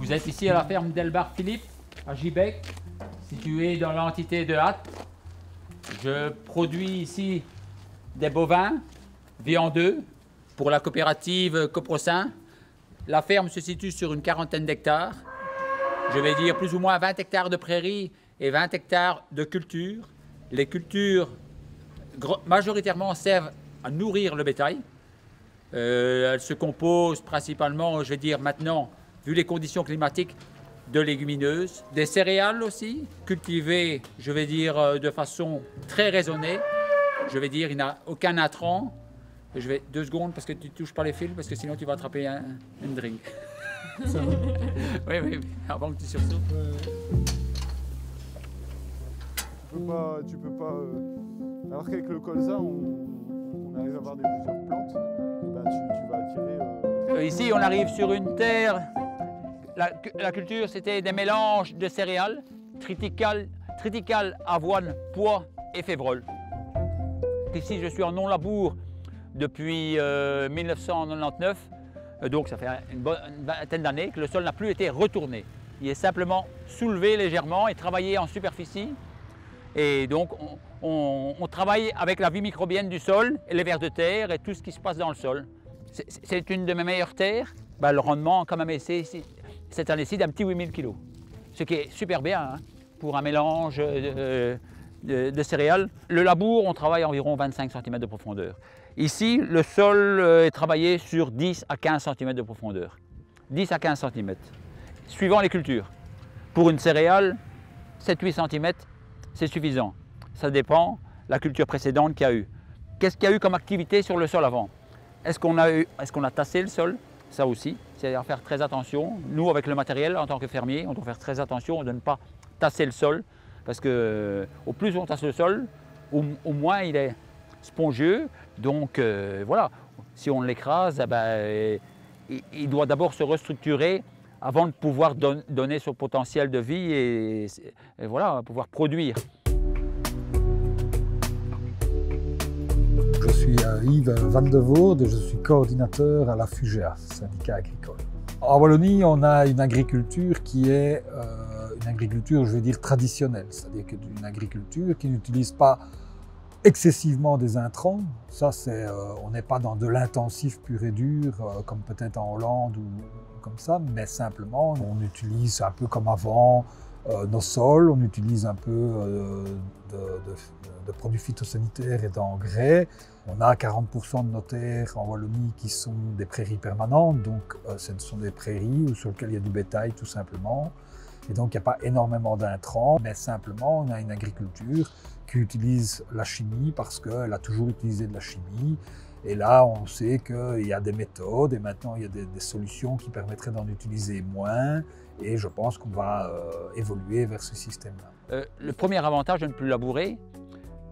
Vous êtes ici à la ferme d'Elbar Philippe, à Giebec, située dans l'entité de Hatt. Je produis ici des bovins viandeux pour la coopérative Coprocin. La ferme se situe sur une quarantaine d'hectares. Je vais dire plus ou moins 20 hectares de prairies et 20 hectares de cultures. Les cultures majoritairement servent à nourrir le bétail. Elles se composent principalement, je vais dire maintenant, vu les conditions climatiques, de légumineuses, des céréales aussi, cultivées, je vais dire, de façon très raisonnée. Je vais dire, il n'y a aucun intrant. Je vais 2 secondes parce que tu ne touches pas les fils, parce que sinon tu vas attraper une drink. Ça va. Oui, avant que tu sursautes. Tu peux pas. Alors qu'avec le colza, on arrive à avoir plusieurs plantes. Ben tu vas attirer. Ici, on arrive sur une terre. La culture, c'était des mélanges de céréales, triticale, avoine, pois et févrole. Ici, je suis en non-labour depuis 1999, donc ça fait une vingtaine d'années que le sol n'a plus été retourné. Il est simplement soulevé légèrement et travaillé en superficie. Et donc, on travaille avec la vie microbienne du sol et les vers de terre et tout ce qui se passe dans le sol. C'est une de mes meilleures terres. Ben, le rendement, quand même, cette année-ci, d'un petit 8000 kg. Ce qui est super bien hein, pour un mélange de céréales. Le labour, on travaille à environ 25 cm de profondeur. Ici, le sol est travaillé sur 10 à 15 cm de profondeur. 10 à 15 cm, suivant les cultures. Pour une céréale, 7-8 cm, c'est suffisant. Ça dépend de la culture précédente qu'il y a eu. Qu'est-ce qu'il y a eu comme activité sur le sol avant? Est-ce qu'on a tassé le sol? Ça aussi, c'est à faire très attention. Nous, avec le matériel, en tant que fermier, on doit faire très attention de ne pas tasser le sol. Parce que au plus on tasse le sol, au moins il est spongieux. Donc voilà, si on l'écrase, il doit d'abord se restructurer avant de pouvoir donner son potentiel de vie et voilà, pouvoir produire. Je suis Yves Van de Voorde et je suis coordinateur à la FUGEA, syndicat agricole. En Wallonie, on a une agriculture qui est une agriculture, je vais dire, traditionnelle, c'est-à-dire une agriculture qui n'utilise pas excessivement des intrants. Ça, on n'est pas dans de l'intensif pur et dur, comme peut-être en Hollande ou comme ça, mais simplement, on utilise un peu comme avant nos sols, on utilise un peu de produits phytosanitaires et d'engrais. On a 40% de nos terres en Wallonie qui sont des prairies permanentes, donc ce sont des prairies sur lesquelles il y a du bétail tout simplement. Et donc il n'y a pas énormément d'intrants, mais simplement on a une agriculture qui utilise la chimie parce qu'elle a toujours utilisé de la chimie. Et là on sait qu'il y a des méthodes et maintenant il y a des solutions qui permettraient d'en utiliser moins. Et je pense qu'on va évoluer vers ce système-là. Le premier avantage de ne plus labourer,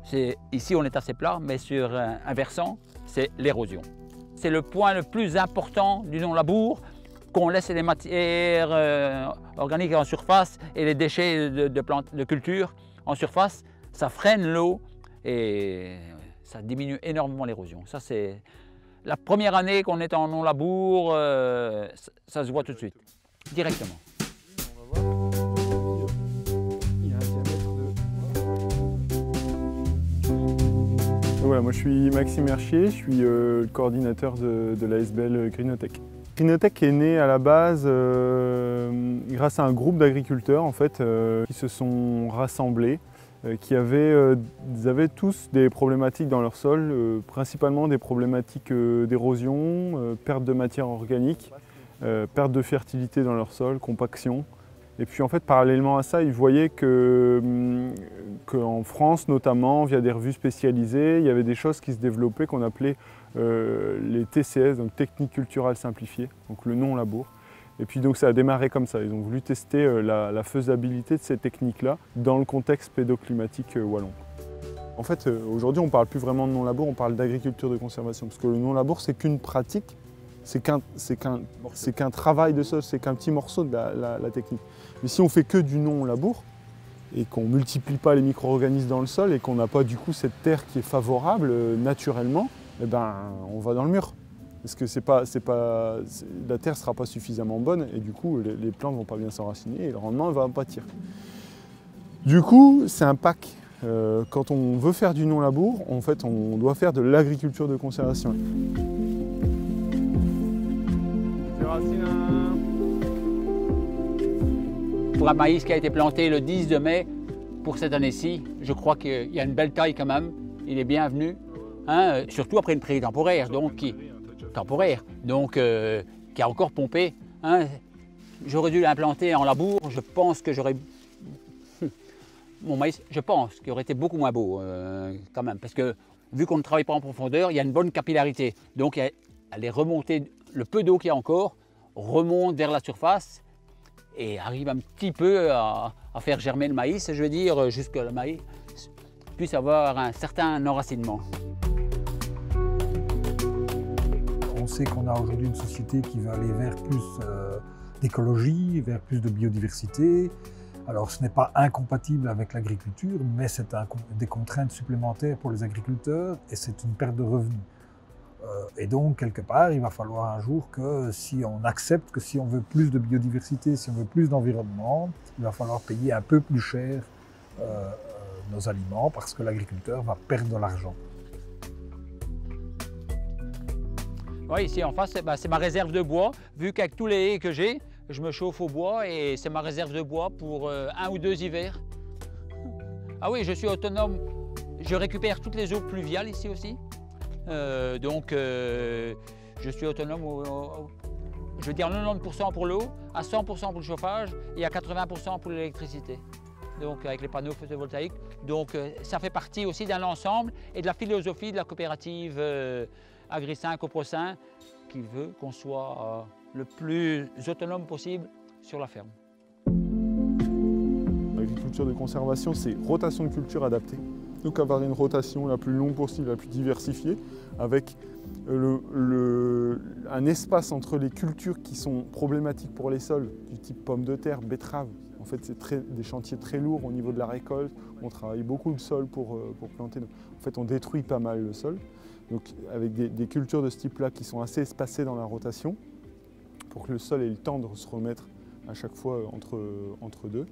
c'est ici on est assez plat, mais sur un versant, c'est l'érosion. C'est le point le plus important du non-labour, qu'on laisse les matières organiques en surface et les déchets de culture en surface, ça freine l'eau et ça diminue énormément l'érosion. Ça c'est la première année qu'on est en non-labour, ça se voit tout de suite, directement. Voilà, moi je suis Maxime Herchier, je suis le coordinateur de l'ASBL Greenotech. Greenotech est né à la base grâce à un groupe d'agriculteurs en fait, qui se sont rassemblés, qui avaient tous des problématiques dans leur sol, principalement des problématiques d'érosion, perte de matière organique, perte de fertilité dans leur sol, compaction. Et puis en fait, parallèlement à ça, ils voyaient qu'en France notamment, via des revues spécialisées, il y avait des choses qui se développaient qu'on appelait les TCS, donc techniques culturales simplifiées, donc le non-labour. Et puis donc ça a démarré comme ça, ils ont voulu tester la faisabilité de ces techniques-là dans le contexte pédoclimatique wallon. En fait, aujourd'hui on ne parle plus vraiment de non-labour, on parle d'agriculture de conservation, parce que le non-labour c'est qu'une pratique, c'est qu'un travail de sol, c'est qu'un petit morceau de la technique. Mais si on fait que du non-labour et qu'on ne multiplie pas les micro-organismes dans le sol et qu'on n'a pas du coup cette terre qui est favorable naturellement, eh ben, on va dans le mur. parce que la terre ne sera pas suffisamment bonne et du coup les plantes ne vont pas bien s'enraciner et le rendement va en pâtir. Du coup, c'est un pack. Quand on veut faire du non-labour, en fait, on doit faire de l'agriculture de conservation. Pour un maïs qui a été planté le 10 de mai, pour cette année-ci, je crois qu'il y a une belle taille quand même. Il est bienvenu, hein, surtout après une prairie temporaire, qui a encore pompé. Hein. J'aurais dû l'implanter en labour, je pense que j'aurais... Mon maïs, je pense qu'il aurait été beaucoup moins beau quand même, parce que vu qu'on ne travaille pas en profondeur, il y a une bonne capillarité. Donc elle est remontée, le peu d'eau qu'il y a encore remonte vers la surface et arrive un petit peu à faire germer le maïs, je veux dire, jusqu'à le maïs puisse avoir un certain enracinement. On sait qu'on a aujourd'hui une société qui va aller vers plus d'écologie, vers plus de biodiversité. Alors ce n'est pas incompatible avec l'agriculture, mais c'est des contraintes supplémentaires pour les agriculteurs et c'est une perte de revenus. Et donc quelque part, il va falloir un jour que si on accepte que si on veut plus de biodiversité, si on veut plus d'environnement, il va falloir payer un peu plus cher nos aliments parce que l'agriculteur va perdre de l'argent. Oui, ici en face, c'est ma réserve de bois, vu qu'avec tous les haies que j'ai, je me chauffe au bois et c'est ma réserve de bois pour 1 ou 2 hivers. Ah oui, je suis autonome. Je récupère toutes les eaux pluviales ici aussi. Je suis autonome, je veux dire 90% pour l'eau, à 100% pour le chauffage et à 80% pour l'électricité. Donc avec les panneaux photovoltaïques. Donc ça fait partie aussi d'un ensemble et de la philosophie de la coopérative Agri5 Coprocin qui veut qu'on soit le plus autonome possible sur la ferme. L'agriculture de conservation, c'est rotation de culture adaptée. Donc avoir une rotation la plus longue possible, la plus diversifiée, avec un espace entre les cultures qui sont problématiques pour les sols, du type pommes de terre, betteraves. En fait, c'est des chantiers très lourds au niveau de la récolte. On travaille beaucoup le sol pour planter. En fait, on détruit pas mal le sol. Donc avec des cultures de ce type-là qui sont assez espacées dans la rotation, pour que le sol ait le temps de se remettre à chaque fois entre deux.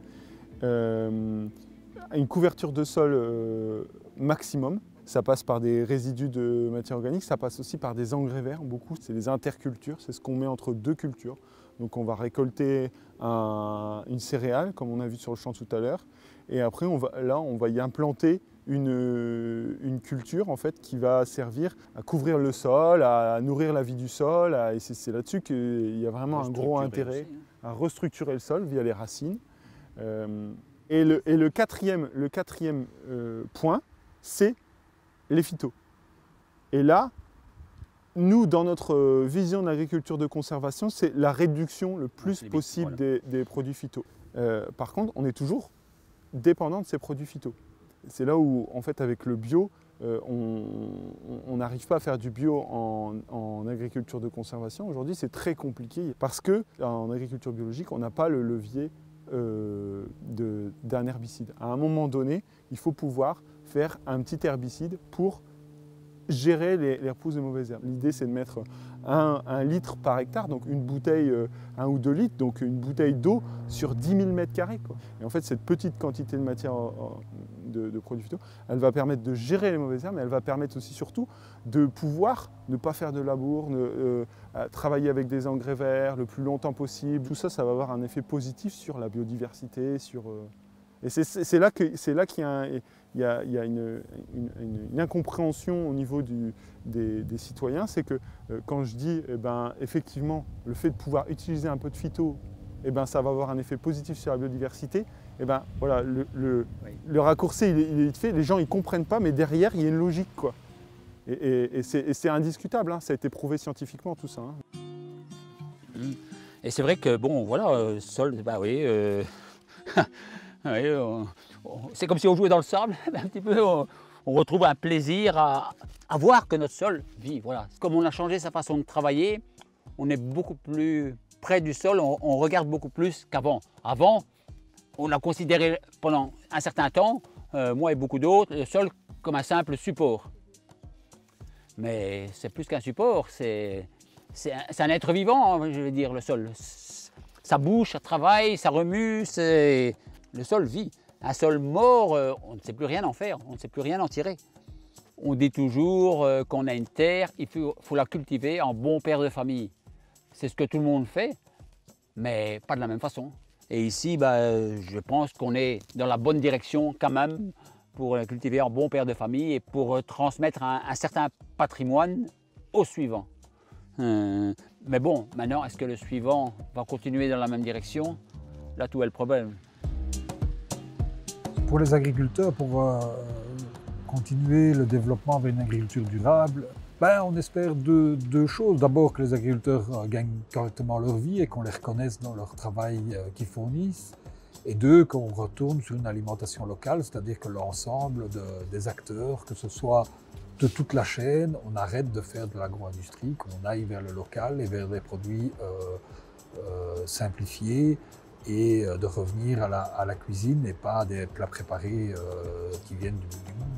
Une couverture de sol maximum, ça passe par des résidus de matière organique, ça passe aussi par des engrais verts, beaucoup, c'est des intercultures, c'est ce qu'on met entre 2 cultures. Donc on va récolter une céréale, comme on a vu sur le champ tout à l'heure, et après on va y implanter une culture en fait, qui va servir à couvrir le sol, à nourrir la vie du sol, et c'est là-dessus qu'il y a vraiment un gros intérêt à restructurer le sol via les racines. Et le quatrième point, c'est les phytos. Et là, nous, dans notre vision de l'agriculture de conservation, c'est la réduction le plus possible des produits phytos. Par contre, on est toujours dépendant de ces produits phytos. C'est là où, en fait, avec le bio, on n'arrive pas à faire du bio en agriculture de conservation. Aujourd'hui, c'est très compliqué parce qu'en agriculture biologique, on n'a pas le levier d'un herbicide. À un moment donné, il faut pouvoir faire un petit herbicide pour gérer les repousses de mauvaises herbes. L'idée, c'est de mettre 1 litre par hectare, donc une bouteille, 1 ou 2 litres, donc une bouteille d'eau sur 10 000 m². Et en fait, cette petite quantité de matière de produits phyto, elle va permettre de gérer les mauvaises herbes, mais elle va permettre aussi surtout de pouvoir ne pas faire de labour, travailler avec des engrais verts le plus longtemps possible. Tout ça, ça va avoir un effet positif sur la biodiversité, et c'est là qu'il y a une incompréhension au niveau des citoyens, c'est que quand je dis effectivement le fait de pouvoir utiliser un peu de phyto, ça va avoir un effet positif sur la biodiversité, voilà, le raccourci il est fait, les gens ils ne comprennent pas, mais derrière il y a une logique, quoi. Et c'est indiscutable, hein, ça a été prouvé scientifiquement tout ça. Hein. Et c'est vrai que bon voilà, sol, oui. Oui, c'est comme si on jouait dans le sable, un petit peu, on retrouve un plaisir à voir que notre sol vit. Voilà. Comme on a changé sa façon de travailler, on est beaucoup plus près du sol, on regarde beaucoup plus qu'avant. Avant, on a considéré pendant un certain temps, moi et beaucoup d'autres, le sol comme un simple support. Mais c'est plus qu'un support, c'est c'est un être vivant, hein, je veux dire, le sol. Ça bouge, ça travaille, ça remue, le sol vit. Un sol mort, on ne sait plus rien en faire, on ne sait plus rien en tirer. On dit toujours qu'on a une terre, il faut la cultiver en bon père de famille. C'est ce que tout le monde fait, mais pas de la même façon. Et ici, je pense qu'on est dans la bonne direction quand même pour la cultiver en bon père de famille et pour transmettre un certain patrimoine au suivant. Mais bon, maintenant, est-ce que le suivant va continuer dans la même direction? Là, tout est le problème. Pour les agriculteurs, pour continuer le développement vers une agriculture durable, on espère deux choses. D'abord que les agriculteurs gagnent correctement leur vie et qu'on les reconnaisse dans leur travail qu'ils fournissent. Et deux, qu'on retourne sur une alimentation locale, c'est-à-dire que l'ensemble des acteurs, que ce soit de toute la chaîne, on arrête de faire de l'agro-industrie, qu'on aille vers le local et vers des produits simplifiés et de revenir à la cuisine et pas à des plats préparés qui viennent du bout du monde.